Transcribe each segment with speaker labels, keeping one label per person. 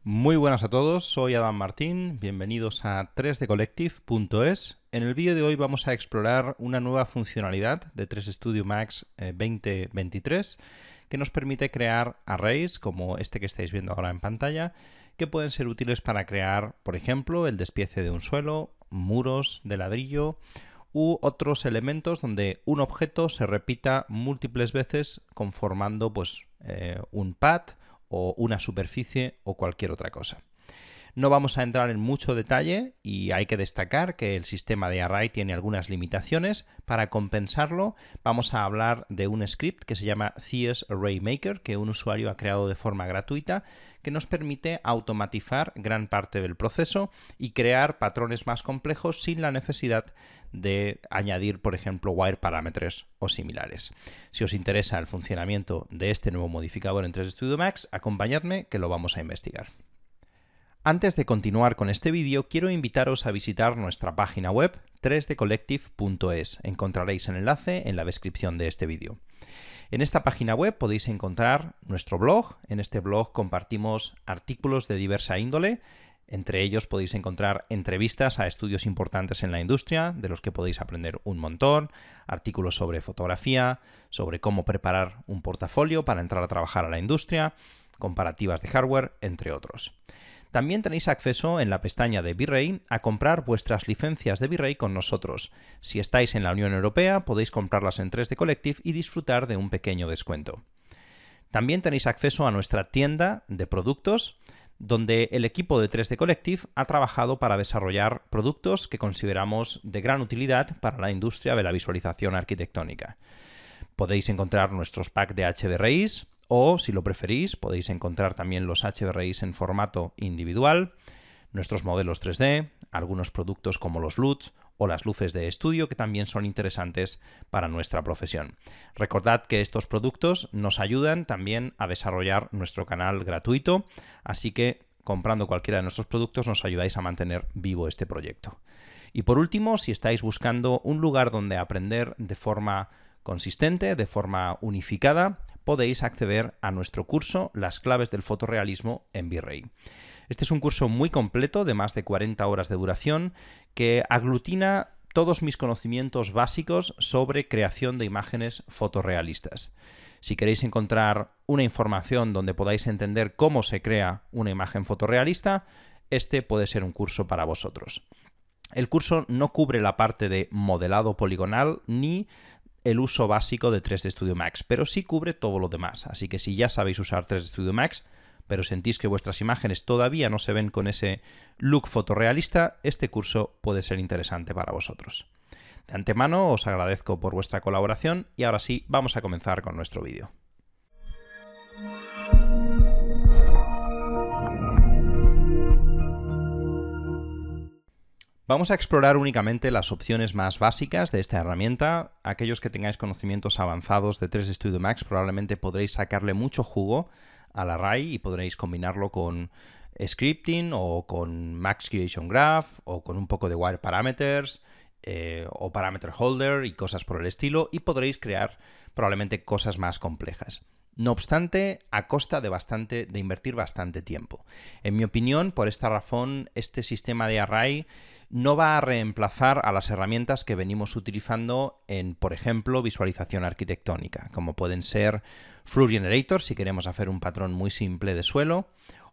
Speaker 1: Muy buenas a todos, soy Adam Martín, bienvenidos a 3dcollective.es. En el vídeo de hoy vamos a explorar una nueva funcionalidad de 3 Studio Max 2023 que nos permite crear arrays como este que estáis viendo ahora en pantalla, que pueden ser útiles para crear, por ejemplo, el despiece de un suelo, muros de ladrillo u otros elementos donde un objeto se repita múltiples veces conformando un pad o una superficie o cualquier otra cosa. No vamos a entrar en mucho detalle y hay que destacar que el sistema de array tiene algunas limitaciones. Para compensarlo, vamos a hablar de un script que se llama CS Array Maker, que un usuario ha creado de forma gratuita, que nos permite automatizar gran parte del proceso y crear patrones más complejos sin la necesidad de añadir, por ejemplo, wire parameters o similares. Si os interesa el funcionamiento de este nuevo modificador en 3 Studio Max, acompañadme que lo vamos a investigar. Antes de continuar con este vídeo, quiero invitaros a visitar nuestra página web 3dcollective.es. Encontraréis el enlace en la descripción de este vídeo. En esta página web podéis encontrar nuestro blog. En este blog compartimos artículos de diversa índole. Entre ellos podéis encontrar entrevistas a estudios importantes en la industria, de los que podéis aprender un montón, artículos sobre fotografía, sobre cómo preparar un portafolio para entrar a trabajar a la industria, comparativas de hardware, entre otros. También tenéis acceso en la pestaña de V-Ray a comprar vuestras licencias de V-Ray con nosotros. Si estáis en la Unión Europea, podéis comprarlas en 3D Collective y disfrutar de un pequeño descuento. También tenéis acceso a nuestra tienda de productos, donde el equipo de 3D Collective ha trabajado para desarrollar productos que consideramos de gran utilidad para la industria de la visualización arquitectónica. Podéis encontrar nuestros packs de HDRIs, o, si lo preferís, podéis encontrar también los HDRIs en formato individual, nuestros modelos 3D, algunos productos como los LUTs o las luces de estudio que también son interesantes para nuestra profesión. Recordad que estos productos nos ayudan también a desarrollar nuestro canal gratuito, así que comprando cualquiera de nuestros productos nos ayudáis a mantener vivo este proyecto. Y por último, si estáis buscando un lugar donde aprender de forma consistente, de forma unificada, podéis acceder a nuestro curso Las claves del fotorrealismo en V-Ray. Este es un curso muy completo de más de 40 horas de duración que aglutina todos mis conocimientos básicos sobre creación de imágenes fotorrealistas. Si queréis encontrar una información donde podáis entender cómo se crea una imagen fotorrealista, este puede ser un curso para vosotros. El curso no cubre la parte de modelado poligonal ni el uso básico de 3D Studio Max, pero sí cubre todo lo demás. Así que si ya sabéis usar 3D Studio Max, pero sentís que vuestras imágenes todavía no se ven con ese look fotorrealista, este curso puede ser interesante para vosotros. De antemano os agradezco por vuestra colaboración y ahora sí, vamos a comenzar con nuestro vídeo. Vamos a explorar únicamente las opciones más básicas de esta herramienta. Aquellos que tengáis conocimientos avanzados de 3D Studio Max probablemente podréis sacarle mucho jugo al array y podréis combinarlo con scripting o con Max Creation Graph o con un poco de wire parameters o parameter holder y cosas por el estilo, y podréis crear probablemente cosas más complejas. No obstante, a costa de invertir bastante tiempo. En mi opinión, por esta razón, este sistema de array no va a reemplazar a las herramientas que venimos utilizando en, por ejemplo, visualización arquitectónica, como pueden ser Floor Generator si queremos hacer un patrón muy simple de suelo,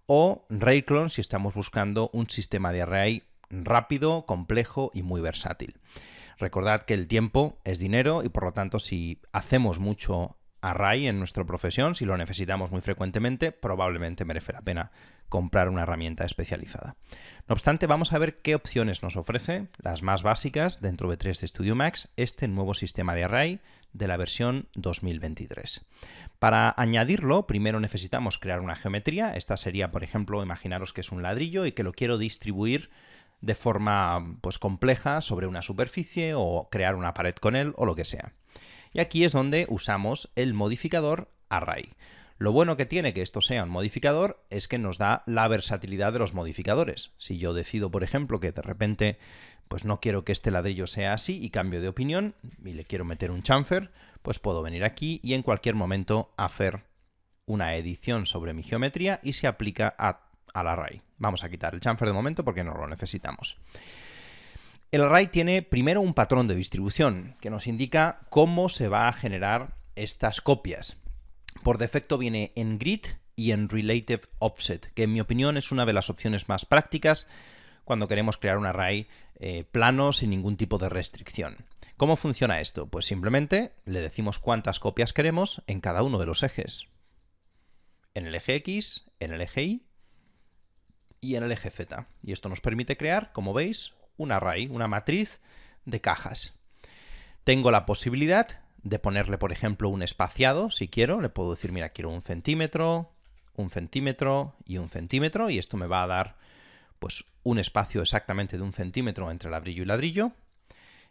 Speaker 1: o Rayclone si estamos buscando un sistema de array rápido, complejo y muy versátil. Recordad que el tiempo es dinero y, por lo tanto, si hacemos mucho array en nuestra profesión, si lo necesitamos muy frecuentemente, probablemente merece la pena comprar una herramienta especializada. No obstante, vamos a ver qué opciones nos ofrece, las más básicas dentro de 3D Studio Max, este nuevo sistema de array de la versión 2023. Para añadirlo, primero necesitamos crear una geometría. Esta sería, por ejemplo, imaginaros que es un ladrillo y que lo quiero distribuir de forma compleja sobre una superficie o crear una pared con él o lo que sea. Y aquí es donde usamos el modificador array. Lo bueno que tiene que esto sea un modificador es que nos da la versatilidad de los modificadores. Si yo decido, por ejemplo, que de repente no quiero que este ladrillo sea así y cambio de opinión y le quiero meter un chamfer, pues puedo venir aquí y en cualquier momento hacer una edición sobre mi geometría y se aplica a al array. Vamos a quitar el chamfer de momento porque no lo necesitamos. El array tiene primero un patrón de distribución que nos indica cómo se va a generar estas copias. Por defecto viene en grid y en relative offset, que en mi opinión es una de las opciones más prácticas cuando queremos crear un array plano sin ningún tipo de restricción. ¿Cómo funciona esto? Pues simplemente le decimos cuántas copias queremos en cada uno de los ejes. En el eje X, en el eje Y y en el eje Z. Y esto nos permite crear, como veis, un array, una matriz de cajas. Tengo la posibilidad de ponerle, por ejemplo, un espaciado, si quiero. Le puedo decir, mira, quiero 1 centímetro y 1 centímetro, y esto me va a dar pues un espacio exactamente de 1 centímetro entre ladrillo y ladrillo.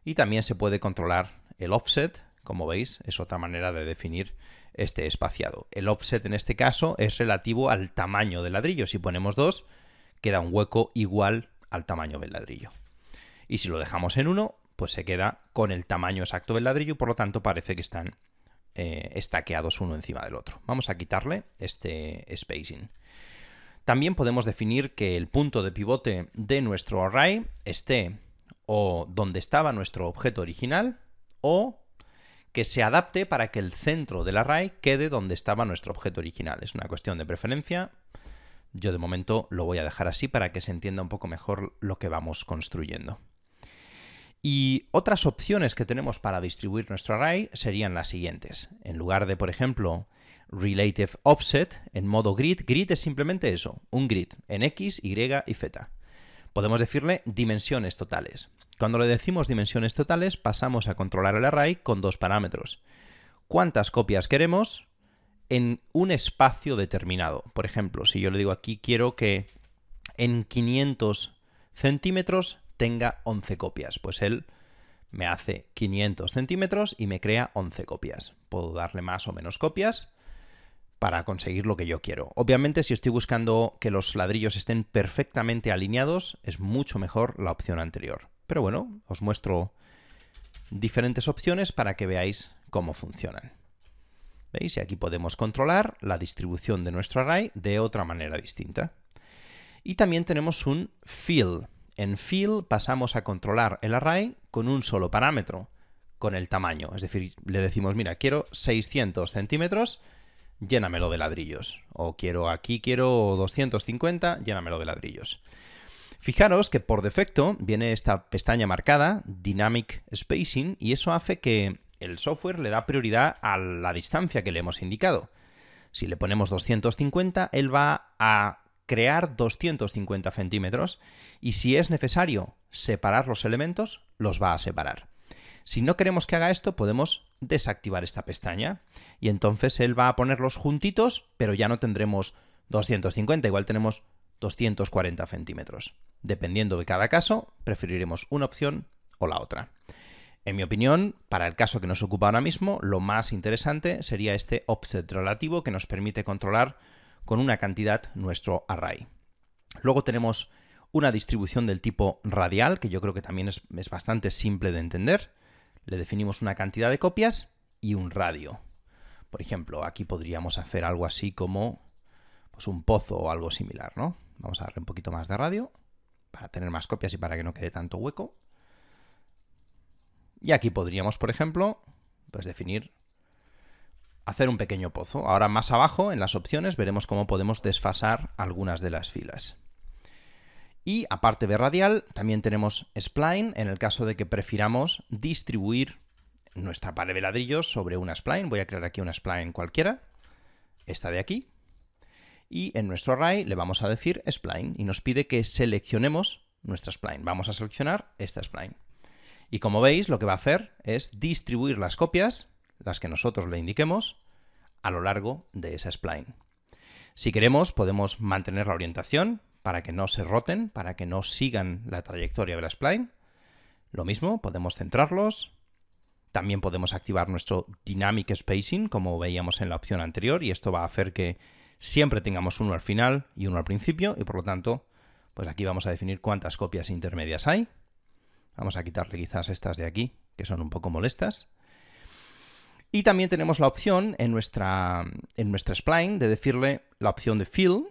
Speaker 1: Y también se puede controlar el offset, como veis, es otra manera de definir este espaciado. El offset en este caso es relativo al tamaño del ladrillo. Si ponemos 2, queda un hueco igual al tamaño del ladrillo. Y si lo dejamos en 1, pues se queda con el tamaño exacto del ladrillo y por lo tanto parece que están estaqueados uno encima del otro. Vamos a quitarle este spacing. También podemos definir que el punto de pivote de nuestro array esté o donde estaba nuestro objeto original o que se adapte para que el centro del array quede donde estaba nuestro objeto original. Es una cuestión de preferencia. Yo de momento lo voy a dejar así para que se entienda un poco mejor lo que vamos construyendo. Y otras opciones que tenemos para distribuir nuestro array serían las siguientes. En lugar de, por ejemplo, relative offset, en modo grid, grid es simplemente eso, un grid en X, Y y Z. Podemos decirle dimensiones totales. Cuando le decimos dimensiones totales, pasamos a controlar el array con dos parámetros. ¿Cuántas copias queremos en un espacio determinado? Por ejemplo, si yo le digo aquí, quiero que en 500 centímetros tenga 11 copias. Pues él me hace 500 centímetros y me crea 11 copias. Puedo darle más o menos copias para conseguir lo que yo quiero. Obviamente, si estoy buscando que los ladrillos estén perfectamente alineados, es mucho mejor la opción anterior. Pero bueno, os muestro diferentes opciones para que veáis cómo funcionan. ¿Veis? Y aquí podemos controlar la distribución de nuestro array de otra manera distinta. Y también tenemos un fill. En fill pasamos a controlar el array con un solo parámetro, con el tamaño. Es decir, le decimos, mira, quiero 600 centímetros, llénamelo de ladrillos. O aquí quiero 250, llénamelo de ladrillos. Fijaros que por defecto viene esta pestaña marcada, Dynamic Spacing, y eso hace que el software le da prioridad a la distancia que le hemos indicado. Si le ponemos 250, él va a crear 250 centímetros y si es necesario separar los elementos, los va a separar. Si no queremos que haga esto, podemos desactivar esta pestaña y entonces él va a ponerlos juntitos, pero ya no tendremos 250, igual tenemos 240 centímetros. Dependiendo de cada caso, preferiremos una opción o la otra. En mi opinión, para el caso que nos ocupa ahora mismo, lo más interesante sería este offset relativo que nos permite controlar con una cantidad nuestro array. Luego tenemos una distribución del tipo radial, que yo creo que también es bastante simple de entender. Le definimos una cantidad de copias y un radio. Por ejemplo, aquí podríamos hacer algo así como pues un pozo o algo similar, ¿no? Vamos a darle un poquito más de radio para tener más copias y para que no quede tanto hueco. Y aquí podríamos, por ejemplo, pues hacer un pequeño pozo. Ahora más abajo, en las opciones, veremos cómo podemos desfasar algunas de las filas. Y aparte de radial, también tenemos spline, en el caso de que prefiramos distribuir nuestra pared de ladrillos sobre una spline. Voy a crear aquí una spline cualquiera, esta de aquí. Y en nuestro array le vamos a decir spline y nos pide que seleccionemos nuestra spline. Vamos a seleccionar esta spline. Y como veis, lo que va a hacer es distribuir las copias, las que nosotros le indiquemos, a lo largo de esa spline. Si queremos, podemos mantener la orientación para que no se roten, para que no sigan la trayectoria de la spline. Lo mismo, podemos centrarlos. También podemos activar nuestro Dynamic Spacing, como veíamos en la opción anterior, y esto va a hacer que siempre tengamos uno al final y uno al principio, y por lo tanto, pues aquí vamos a definir cuántas copias intermedias hay. Vamos a quitarle quizás estas de aquí, que son un poco molestas. Y también tenemos la opción en nuestra spline de decirle la opción de fill.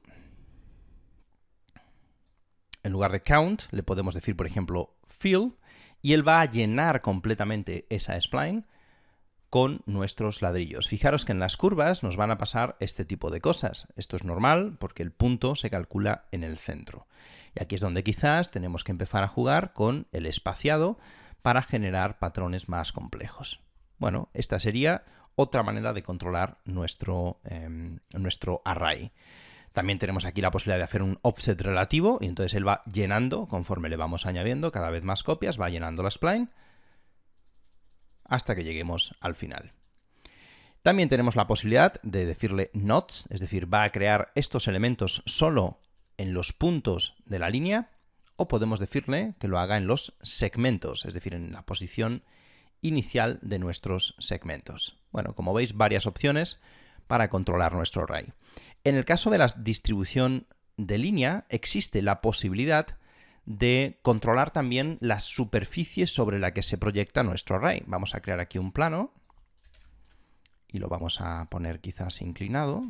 Speaker 1: en lugar de count, le podemos decir, por ejemplo, fill, y él va a llenar completamente esa spline con nuestros ladrillos. Fijaros que en las curvas nos van a pasar este tipo de cosas. Esto es normal porque el punto se calcula en el centro. Y aquí es donde quizás tenemos que empezar a jugar con el espaciado para generar patrones más complejos. Bueno, esta sería otra manera de controlar nuestro array. También tenemos aquí la posibilidad de hacer un offset relativo y entonces él va llenando, conforme le vamos añadiendo cada vez más copias, va llenando la spline hasta que lleguemos al final. También tenemos la posibilidad de decirle nots, es decir, va a crear estos elementos solo en los puntos de la línea, o podemos decirle que lo haga en los segmentos, es decir, en la posición inicial de nuestros segmentos. Bueno, como veis, varias opciones para controlar nuestro array. En el caso de la distribución de línea, existe la posibilidad de controlar también la superficie sobre la que se proyecta nuestro array. Vamos a crear aquí un plano y lo vamos a poner quizás inclinado.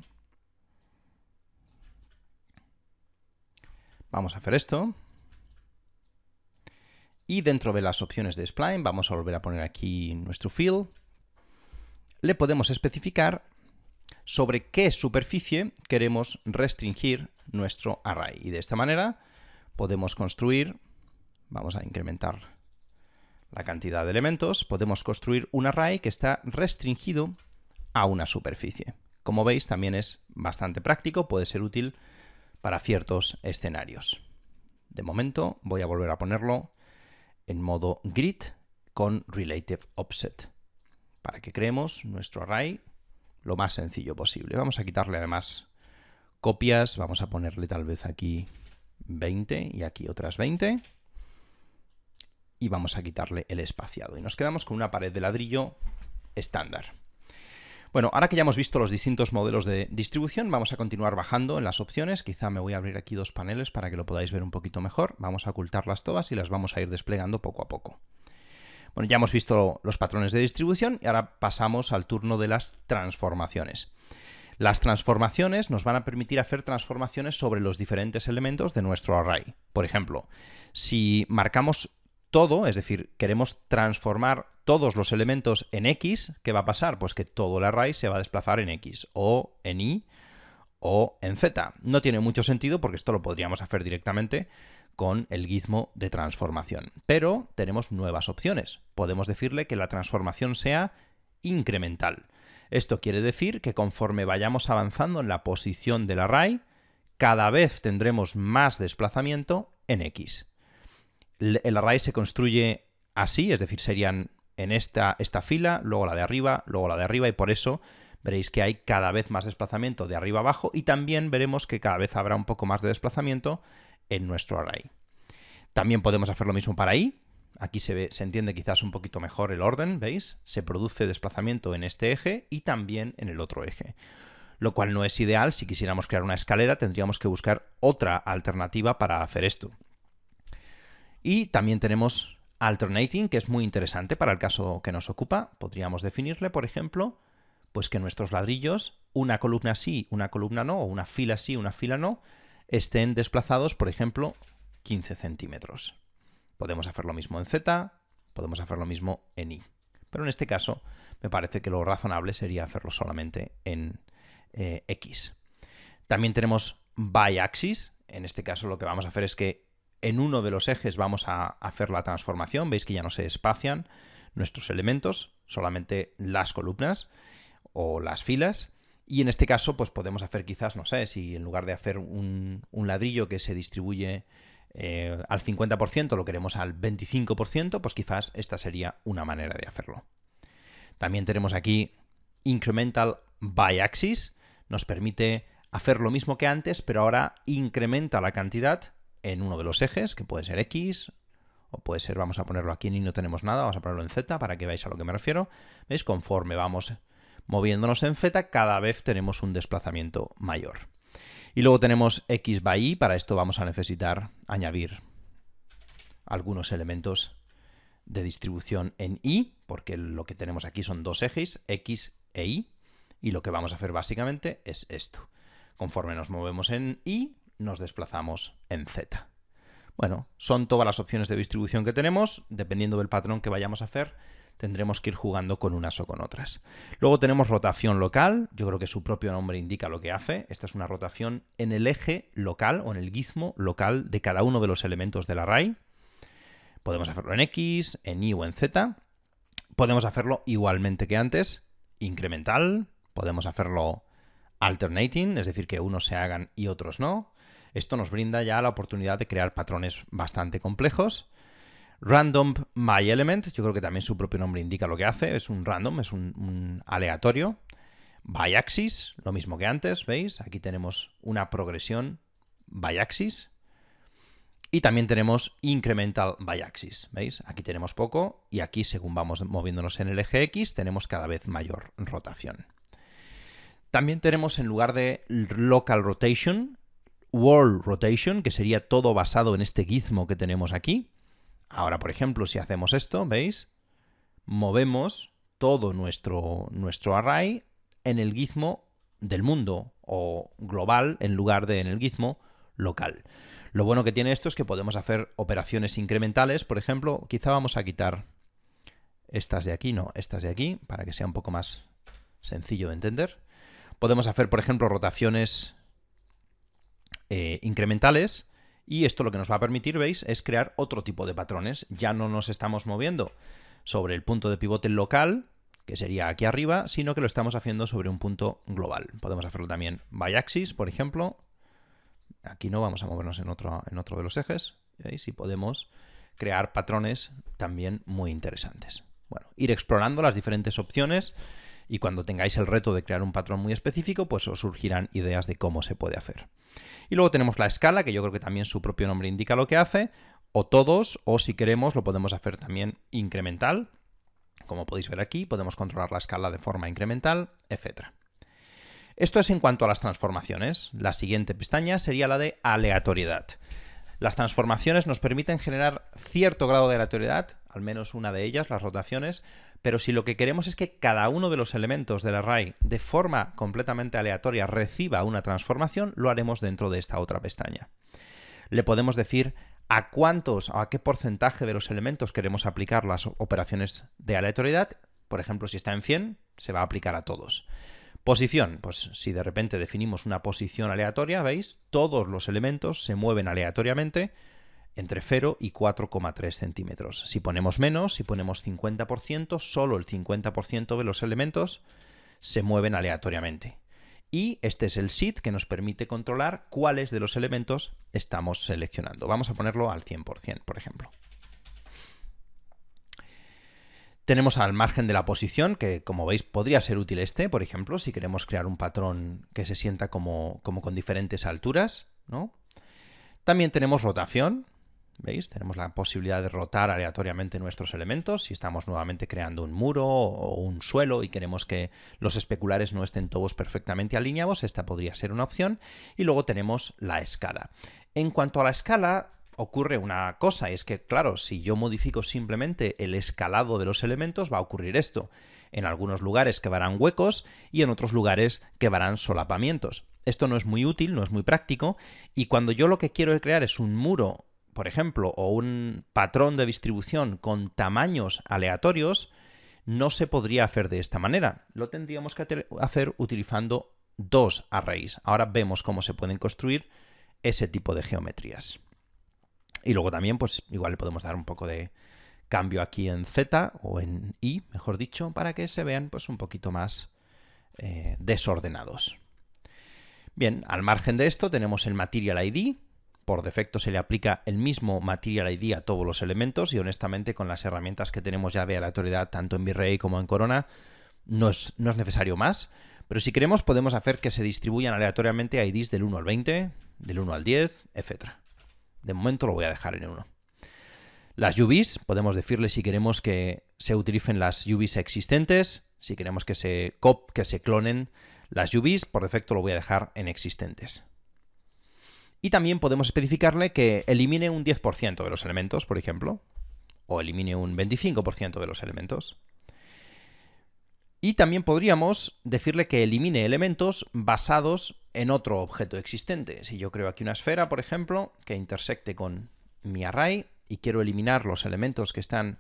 Speaker 1: Vamos a hacer esto. Y dentro de las opciones de spline vamos a volver a poner aquí nuestro fill. Le podemos especificar sobre qué superficie queremos restringir nuestro array. Y de esta manera podemos construir, vamos a incrementar la cantidad de elementos, podemos construir un array que está restringido a una superficie. Como veis, también es bastante práctico, puede ser útil para ciertos escenarios. De momento voy a volver a ponerlo en modo grid con relative offset para que creemos nuestro array lo más sencillo posible. Vamos a quitarle además copias, vamos a ponerle tal vez aquí 20 y aquí otras 20 y vamos a quitarle el espaciado y nos quedamos con una pared de ladrillo estándar. Bueno, ahora que ya hemos visto los distintos modelos de distribución, vamos a continuar bajando en las opciones. Quizá me voy a abrir aquí dos paneles para que lo podáis ver un poquito mejor. Vamos a ocultarlas todas y las vamos a ir desplegando poco a poco. Bueno, ya hemos visto los patrones de distribución y ahora pasamos al turno de las transformaciones. Las transformaciones nos van a permitir hacer transformaciones sobre los diferentes elementos de nuestro array. Por ejemplo, si marcamos todo, es decir, queremos transformar todos los elementos en X, ¿qué va a pasar? Pues que todo el array se va a desplazar en X, o en Y, o en Z. No tiene mucho sentido porque esto lo podríamos hacer directamente con el gizmo de transformación. Pero tenemos nuevas opciones. Podemos decirle que la transformación sea incremental. Esto quiere decir que conforme vayamos avanzando en la posición del array, cada vez tendremos más desplazamiento en X. El array se construye así, es decir, serían en esta fila, luego la de arriba, y por eso veréis que hay cada vez más desplazamiento de arriba abajo y también veremos que cada vez habrá un poco más de desplazamiento en nuestro array. También podemos hacer lo mismo para Y. Aquí se entiende quizás un poquito mejor el orden, ¿veis? Se produce desplazamiento en este eje y también en el otro eje. Lo cual no es ideal. Si quisiéramos crear una escalera, tendríamos que buscar otra alternativa para hacer esto. Y también tenemos alternating, que es muy interesante para el caso que nos ocupa. Podríamos definirle, por ejemplo, pues que nuestros ladrillos, una columna sí, una columna no, o una fila sí, una fila no, estén desplazados, por ejemplo, 15 centímetros. Podemos hacer lo mismo en Z, podemos hacer lo mismo en Y. Pero en este caso me parece que lo razonable sería hacerlo solamente en X. También tenemos by axis. En este caso lo que vamos a hacer es que en uno de los ejes vamos a hacer la transformación. Veis que ya no se espacian nuestros elementos, solamente las columnas o las filas. Y en este caso pues podemos hacer quizás, no sé, si en lugar de hacer un ladrillo que se distribuye al 50%, lo queremos al 25%, pues quizás esta sería una manera de hacerlo. También tenemos aquí Incremental by Axis. Nos permite hacer lo mismo que antes, pero ahora incrementa la cantidad en uno de los ejes, que puede ser X, o puede ser, vamos a ponerlo aquí y no tenemos nada, vamos a ponerlo en Z para que veáis a lo que me refiero. ¿Veis? Conforme vamos moviéndonos en Z, cada vez tenemos un desplazamiento mayor. Y luego tenemos X by Y. Para esto vamos a necesitar añadir algunos elementos de distribución en Y, porque lo que tenemos aquí son dos ejes, X e Y, y lo que vamos a hacer básicamente es esto. Conforme nos movemos en Y, nos desplazamos en Z. Bueno, son todas las opciones de distribución que tenemos. Dependiendo del patrón que vayamos a hacer, tendremos que ir jugando con unas o con otras. Luego tenemos rotación local. Yo creo que su propio nombre indica lo que hace. Esta es una rotación en el eje local o en el gizmo local de cada uno de los elementos del array. Podemos hacerlo en X, en Y o en Z. Podemos hacerlo igualmente que antes, incremental. Podemos hacerlo alternating, es decir, que unos se hagan y otros no. Esto nos brinda ya la oportunidad de crear patrones bastante complejos. Random by element, yo creo que también su propio nombre indica lo que hace. Es un random, es un aleatorio. By axis, lo mismo que antes, ¿veis? Aquí tenemos una progresión by axis. Y también tenemos incremental by axis, ¿veis? Aquí tenemos poco y aquí, según vamos moviéndonos en el eje X, tenemos cada vez mayor rotación. También tenemos, en lugar de local rotation, world rotation, que sería todo basado en este gizmo que tenemos aquí. Ahora, por ejemplo, si hacemos esto, ¿veis? Movemos todo nuestro array en el gizmo del mundo o global en lugar de en el gizmo local. Lo bueno que tiene esto es que podemos hacer operaciones incrementales. Por ejemplo, quizá vamos a quitar estas de aquí, no, estas de aquí, para que sea un poco más sencillo de entender. Podemos hacer, por ejemplo, rotaciones incrementales, y esto lo que nos va a permitir, ¿veis?, es crear otro tipo de patrones. Ya no nos estamos moviendo sobre el punto de pivote local, que sería aquí arriba, sino que lo estamos haciendo sobre un punto global. Podemos hacerlo también by axis, por ejemplo. Aquí no, vamos a movernos en otro de los ejes, ¿veis? Y podemos crear patrones también muy interesantes. Bueno, ir explorando las diferentes opciones, y cuando tengáis el reto de crear un patrón muy específico, pues os surgirán ideas de cómo se puede hacer. Y luego tenemos la escala, que yo creo que también su propio nombre indica lo que hace, o todos, o si queremos lo podemos hacer también incremental. Como podéis ver aquí, podemos controlar la escala de forma incremental, etc. Esto es en cuanto a las transformaciones. La siguiente pestaña sería la de aleatoriedad. Las transformaciones nos permiten generar cierto grado de aleatoriedad, al menos una de ellas, las rotaciones, pero si lo que queremos es que cada uno de los elementos del array de forma completamente aleatoria reciba una transformación, lo haremos dentro de esta otra pestaña. Le podemos decir a cuántos o a qué porcentaje de los elementos queremos aplicar las operaciones de aleatoriedad. Por ejemplo, si está en 100, se va a aplicar a todos. Posición, pues si de repente definimos una posición aleatoria, ¿veis? Todos los elementos se mueven aleatoriamente entre 0 y 4,3 centímetros. Si ponemos menos, si ponemos 50%, solo el 50% de los elementos se mueven aleatoriamente. Y este es el SID que nos permite controlar cuáles de los elementos estamos seleccionando. Vamos a ponerlo al 100%, por ejemplo. Tenemos al margen de la posición, que como veis podría ser útil este, por ejemplo, si queremos crear un patrón que se sienta como con diferentes alturas, ¿no? También tenemos rotación, ¿veis? Tenemos la posibilidad de rotar aleatoriamente nuestros elementos si estamos nuevamente creando un muro o un suelo y queremos que los especulares no estén todos perfectamente alineados. Esta podría ser una opción. Y luego tenemos la escala. En cuanto a la escala, ocurre una cosa, y es que, claro, si yo modifico simplemente el escalado de los elementos, va a ocurrir esto. En algunos lugares quedarán huecos y en otros lugares quedarán solapamientos. Esto no es muy útil, no es muy práctico, y cuando yo lo que quiero crear es un muro, por ejemplo, o un patrón de distribución con tamaños aleatorios, no se podría hacer de esta manera. Lo tendríamos que hacer utilizando dos arrays. Ahora vemos cómo se pueden construir ese tipo de geometrías. Y luego también, pues igual le podemos dar un poco de cambio aquí en Z o en Y, mejor dicho, para que se vean pues un poquito más desordenados. Bien, al margen de esto tenemos el Material ID. Por defecto se le aplica el mismo Material ID a todos los elementos y honestamente con las herramientas que tenemos ya de aleatoriedad tanto en V-Ray como en Corona no es necesario más. Pero si queremos podemos hacer que se distribuyan aleatoriamente IDs del 1 al 20, del 1 al 10, etc. De momento lo voy a dejar en 1. Las UVs, podemos decirle si queremos que se utilicen las UVs existentes, si queremos que se clonen las UVs, por defecto lo voy a dejar en existentes. Y también podemos especificarle que elimine un 10% de los elementos, por ejemplo, o elimine un 25% de los elementos. Y también podríamos decirle que elimine elementos basados en otro objeto existente. Si yo creo aquí una esfera, por ejemplo, que intersecte con mi array y quiero eliminar los elementos que están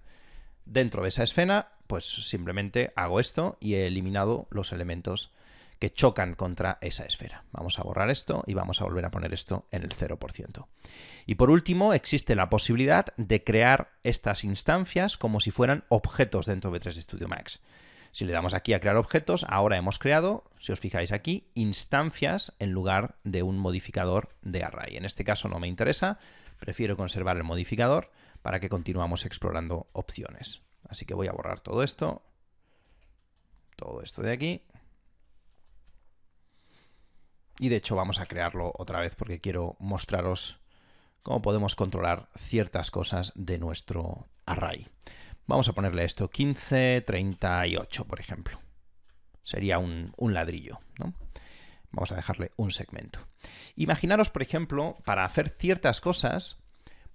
Speaker 1: dentro de esa esfera, pues simplemente hago esto y he eliminado los elementos que chocan contra esa esfera. Vamos a borrar esto y vamos a volver a poner esto en el 0%. Y por último, existe la posibilidad de crear estas instancias como si fueran objetos dentro de 3D Studio Max. Si le damos aquí a crear objetos, ahora hemos creado, si os fijáis aquí, instancias en lugar de un modificador de array. En este caso no me interesa, prefiero conservar el modificador para que continuemos explorando opciones. Así que voy a borrar todo esto de aquí. Y de hecho vamos a crearlo otra vez porque quiero mostraros cómo podemos controlar ciertas cosas de nuestro array. Vamos a ponerle esto 1538, por ejemplo. Sería un ladrillo, ¿no? Vamos a dejarle un segmento. Imaginaros, por ejemplo, para hacer ciertas cosas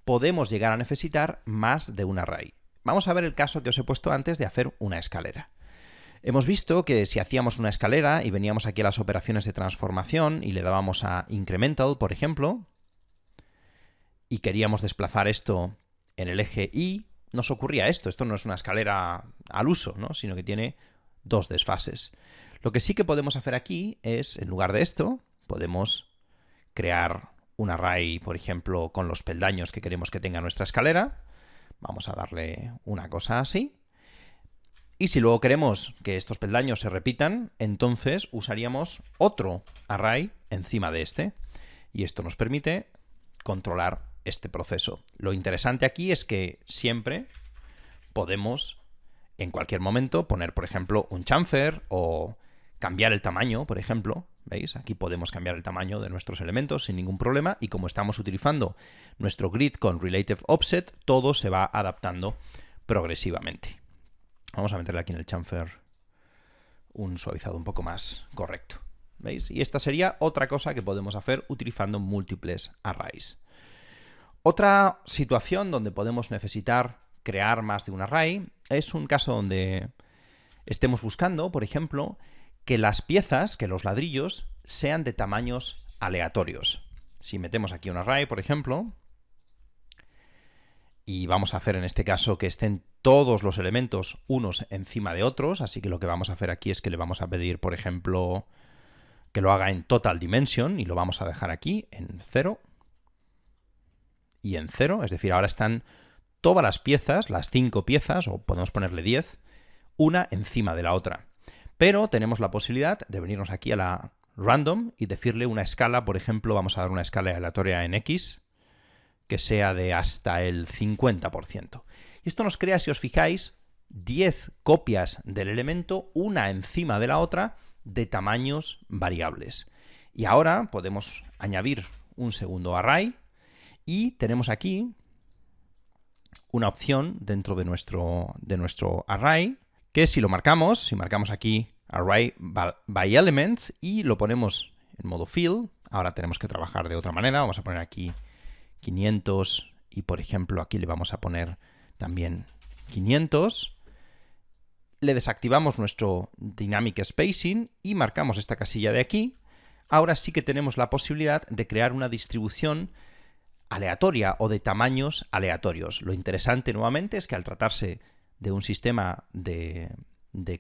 Speaker 1: podemos llegar a necesitar más de un array. Vamos a ver el caso que os he puesto antes de hacer una escalera. Hemos visto que si hacíamos una escalera y veníamos aquí a las operaciones de transformación y le dábamos a Incremental, por ejemplo, y queríamos desplazar esto en el eje Y, nos ocurría esto. Esto no es una escalera al uso, ¿no? Sino que tiene dos desfases. Lo que sí que podemos hacer aquí es, en lugar de esto, podemos crear un array, por ejemplo, con los peldaños que queremos que tenga nuestra escalera. Vamos a darle una cosa así. Y si luego queremos que estos peldaños se repitan, entonces usaríamos otro array encima de este. Y esto nos permite controlar este proceso. Lo interesante aquí es que siempre podemos, en cualquier momento, poner, por ejemplo, un chamfer o cambiar el tamaño, por ejemplo. ¿Veis? Aquí podemos cambiar el tamaño de nuestros elementos sin ningún problema. Y como estamos utilizando nuestro grid con Relative Offset, todo se va adaptando progresivamente. Vamos a meterle aquí en el chamfer un suavizado un poco más correcto. ¿Veis? Y esta sería otra cosa que podemos hacer utilizando múltiples arrays. Otra situación donde podemos necesitar crear más de un array es un caso donde estemos buscando, por ejemplo, que las piezas, que los ladrillos, sean de tamaños aleatorios. Si metemos aquí un array, por ejemplo, y vamos a hacer en este caso que estén todos los elementos unos encima de otros, así que lo que vamos a hacer aquí es que le vamos a pedir, por ejemplo, que lo haga en Total Dimension y lo vamos a dejar aquí en 0 y en 0, es decir, ahora están todas las piezas, las 5 piezas, o podemos ponerle 10, una encima de la otra. Pero tenemos la posibilidad de venirnos aquí a la Random y decirle una escala, por ejemplo, vamos a dar una escala aleatoria en X, que sea de hasta el 50%. Y esto nos crea, si os fijáis, 10 copias del elemento, una encima de la otra, de tamaños variables. Y ahora podemos añadir un segundo array y tenemos aquí una opción dentro de nuestro array que si lo marcamos, si marcamos aquí Array by Elements y lo ponemos en modo Fill, ahora tenemos que trabajar de otra manera, vamos a poner aquí 500 y por ejemplo aquí le vamos a poner también 500. Le desactivamos nuestro Dynamic Spacing y marcamos esta casilla de aquí. Ahora sí que tenemos la posibilidad de crear una distribución aleatoria o de tamaños aleatorios. Lo interesante nuevamente es que al tratarse de un sistema de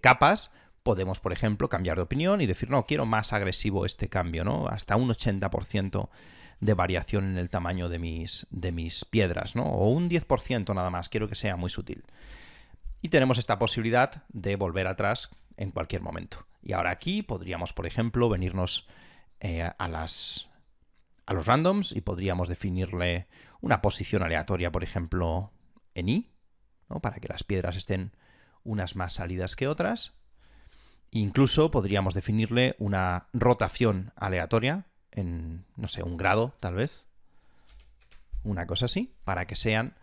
Speaker 1: capas, podemos, por ejemplo, cambiar de opinión y decir, no, quiero más agresivo este cambio, ¿no? Hasta un 80% de variación en el tamaño de mis piedras, ¿no? O un 10% nada más, quiero que sea muy sutil. Y tenemos esta posibilidad de volver atrás en cualquier momento. Y ahora aquí podríamos, por ejemplo, venirnos a los randoms y podríamos definirle una posición aleatoria, por ejemplo, en Y, ¿no? Para que las piedras estén unas más salidas que otras. Incluso podríamos definirle una rotación aleatoria en, no sé, 1 grado, tal vez. Una cosa así, para que sean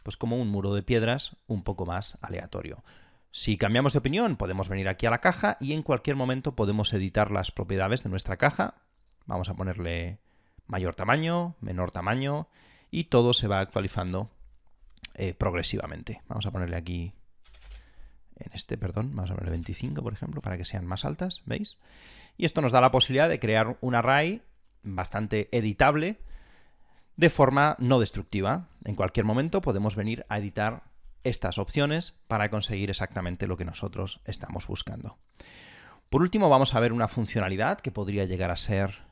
Speaker 1: pues como un muro de piedras un poco más aleatorio. Si cambiamos de opinión, podemos venir aquí a la caja y en cualquier momento podemos editar las propiedades de nuestra caja. Vamos a ponerle mayor tamaño, menor tamaño y todo se va actualizando progresivamente. Vamos a ponerle aquí, vamos a ponerle 25, por ejemplo, para que sean más altas, ¿veis? Y esto nos da la posibilidad de crear un array bastante editable de forma no destructiva. En cualquier momento podemos venir a editar estas opciones para conseguir exactamente lo que nosotros estamos buscando. Por último, vamos a ver una funcionalidad que podría llegar a ser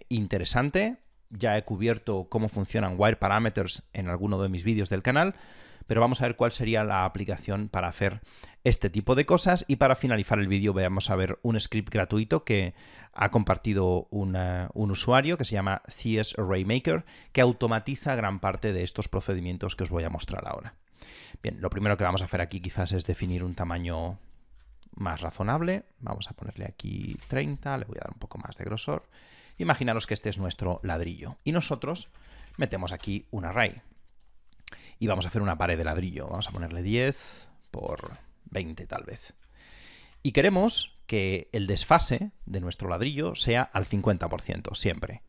Speaker 1: interesante. Ya he cubierto cómo funcionan Wire Parameters en alguno de mis vídeos del canal, pero vamos a ver cuál sería la aplicación para hacer este tipo de cosas. Y para finalizar el vídeo vamos a ver un script gratuito que ha compartido un usuario que se llama CS Array Maker, que automatiza gran parte de estos procedimientos que os voy a mostrar ahora. Bien, lo primero que vamos a hacer aquí quizás es definir un tamaño más razonable. Vamos a ponerle aquí 30, le voy a dar un poco más de grosor. Imaginaros que este es nuestro ladrillo y nosotros metemos aquí un array. Y vamos a hacer una pared de ladrillo. Vamos a ponerle 10 por 20 tal vez. Y queremos que el desfase de nuestro ladrillo sea al 50% siempre.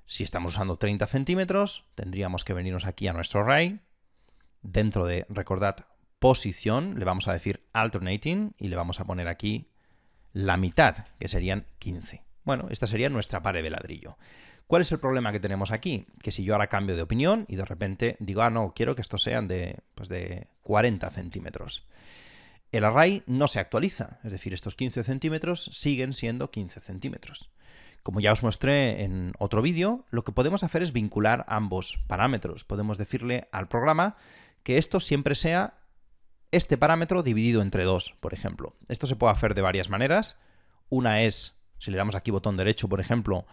Speaker 1: Si estamos usando 30 centímetros, tendríamos que venirnos aquí a nuestro array. Dentro de, recordad, posición, le vamos a decir alternating y le vamos a poner aquí la mitad, que serían 15. Bueno, esta sería nuestra pared de ladrillo. ¿Cuál es el problema que tenemos aquí? Que si yo ahora cambio de opinión y de repente digo, no, quiero que estos sean de 40 centímetros. El array no se actualiza, es decir, estos 15 centímetros siguen siendo 15 centímetros. Como ya os mostré en otro vídeo, lo que podemos hacer es vincular ambos parámetros. Podemos decirle al programa que esto siempre sea este parámetro dividido entre 2, por ejemplo. Esto se puede hacer de varias maneras. Una es, si le damos aquí botón derecho, por ejemplo,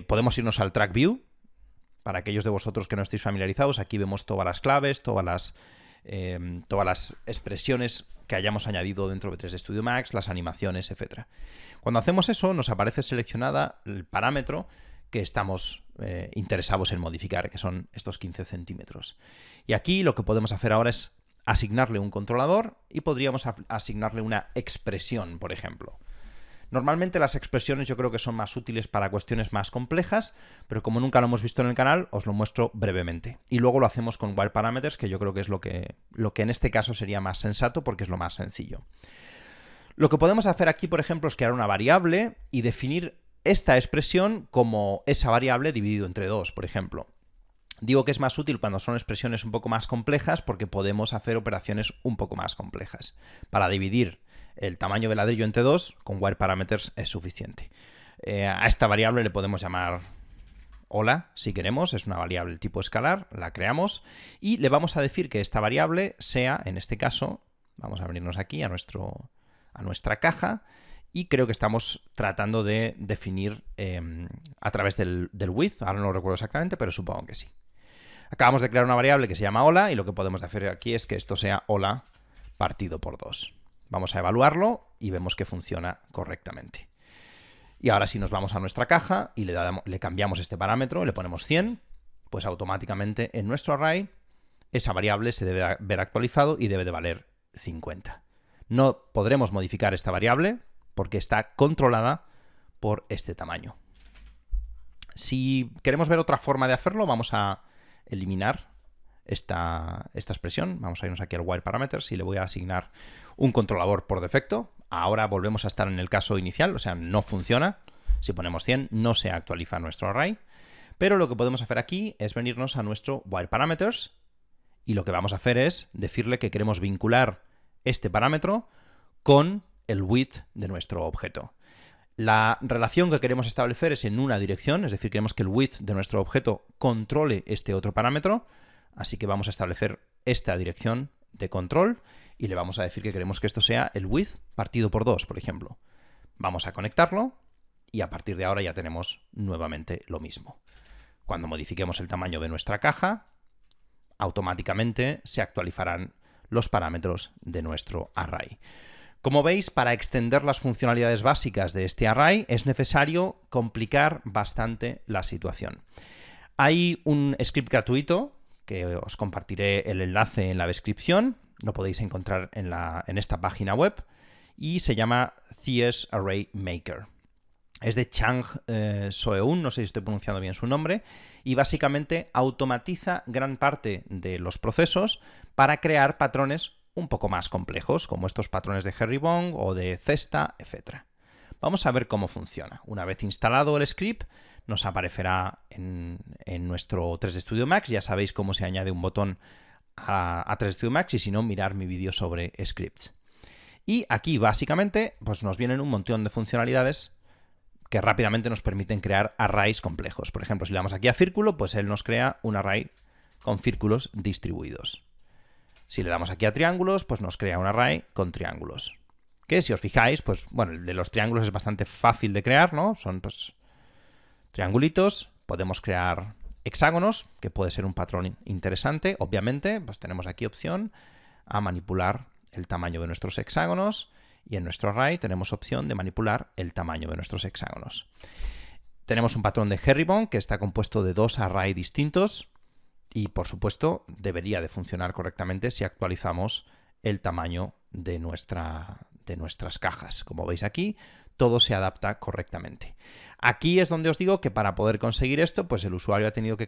Speaker 1: podemos irnos al Track View. Para aquellos de vosotros que no estéis familiarizados, aquí vemos todas las claves, todas las expresiones que hayamos añadido dentro de 3D Studio Max, las animaciones, etc. Cuando hacemos eso, nos aparece seleccionada el parámetro que estamos interesados en modificar, que son estos 15 centímetros. Y aquí lo que podemos hacer ahora es asignarle un controlador y podríamos asignarle una expresión, por ejemplo. Normalmente las expresiones yo creo que son más útiles para cuestiones más complejas, pero como nunca lo hemos visto en el canal, os lo muestro brevemente. Y luego lo hacemos con Wire Parameters, que yo creo que es lo que en este caso sería más sensato porque es lo más sencillo. Lo que podemos hacer aquí, por ejemplo, es crear una variable y definir esta expresión como esa variable dividido entre 2, por ejemplo. Digo que es más útil cuando son expresiones un poco más complejas porque podemos hacer operaciones un poco más complejas. Para dividir el tamaño del ladrillo entre 2, con Wire Parameters es suficiente. A esta variable le podemos llamar hola, si queremos, es una variable tipo escalar, la creamos y le vamos a decir que esta variable sea, en este caso, vamos a abrirnos aquí a nuestra caja y creo que estamos tratando de definir a través del width, ahora no lo recuerdo exactamente, pero supongo que sí. Acabamos de crear una variable que se llama hola y lo que podemos hacer aquí es que esto sea hola partido por 2. Vamos a evaluarlo y vemos que funciona correctamente. Y ahora si nos vamos a nuestra caja y le cambiamos este parámetro, le ponemos 100, pues automáticamente en nuestro array esa variable se debe ver actualizado y debe de valer 50. No podremos modificar esta variable porque está controlada por este tamaño. Si queremos ver otra forma de hacerlo, vamos a eliminar esta expresión. Vamos a irnos aquí al Wire Parameters y le voy a asignar un controlador por defecto. Ahora volvemos a estar en el caso inicial, o sea, no funciona. Si ponemos 100, no se actualiza nuestro array. Pero lo que podemos hacer aquí es venirnos a nuestro Wire Parameters y lo que vamos a hacer es decirle que queremos vincular este parámetro con el width de nuestro objeto. La relación que queremos establecer es en una dirección, es decir, queremos que el width de nuestro objeto controle este otro parámetro, así que vamos a establecer esta dirección de control y le vamos a decir que queremos que esto sea el width partido por 2, por ejemplo. Vamos a conectarlo y a partir de ahora ya tenemos nuevamente lo mismo. Cuando modifiquemos el tamaño de nuestra caja, automáticamente se actualizarán los parámetros de nuestro array. Como veis, para extender las funcionalidades básicas de este array es necesario complicar bastante la situación. Hay un script gratuito que os compartiré el enlace en la descripción, lo podéis encontrar en esta página web y se llama CS Array Maker. Es de Chang Soeun, no sé si estoy pronunciando bien su nombre, y básicamente automatiza gran parte de los procesos para crear patrones un poco más complejos, como estos patrones de Herringbone o de Cesta, etc. Vamos a ver cómo funciona. Una vez instalado el script, nos aparecerá en nuestro 3D Studio Max. Ya sabéis cómo se añade un botón a 3D Studio Max y si no, mirar mi vídeo sobre scripts. Y aquí básicamente pues nos vienen un montón de funcionalidades que rápidamente nos permiten crear arrays complejos. Por ejemplo, si le damos aquí a círculo, pues él nos crea un array con círculos distribuidos. Si le damos aquí a triángulos, pues nos crea un array con triángulos. Que si os fijáis, pues bueno, el de los triángulos es bastante fácil de crear, ¿no? Son pues triangulitos, podemos crear hexágonos, que puede ser un patrón interesante. Obviamente, pues tenemos aquí opción a manipular el tamaño de nuestros hexágonos y en nuestro array tenemos opción de manipular el tamaño de nuestros hexágonos. Tenemos un patrón de Herringbone que está compuesto de 2 arrays distintos y, por supuesto, debería de funcionar correctamente si actualizamos el tamaño de nuestras cajas. Como veis aquí, todo se adapta correctamente. Aquí es donde os digo que para poder conseguir esto, pues el usuario ha tenido que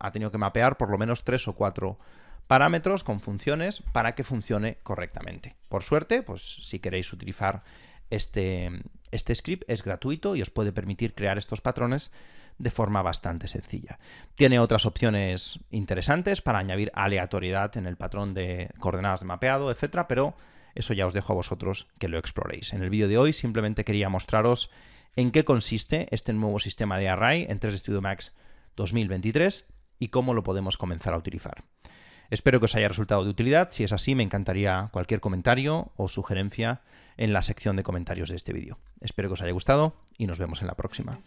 Speaker 1: ha tenido que mapear por lo menos 3 o 4 parámetros con funciones para que funcione correctamente. Por suerte, pues si queréis utilizar este script es gratuito y os puede permitir crear estos patrones de forma bastante sencilla. Tiene otras opciones interesantes para añadir aleatoriedad en el patrón de coordenadas de mapeado, etcétera, pero eso ya os dejo a vosotros que lo exploréis. En el vídeo de hoy simplemente quería mostraros en qué consiste este nuevo sistema de array en 3D Studio Max 2023 y cómo lo podemos comenzar a utilizar. Espero que os haya resultado de utilidad. Si es así, me encantaría cualquier comentario o sugerencia en la sección de comentarios de este vídeo. Espero que os haya gustado y nos vemos en la próxima.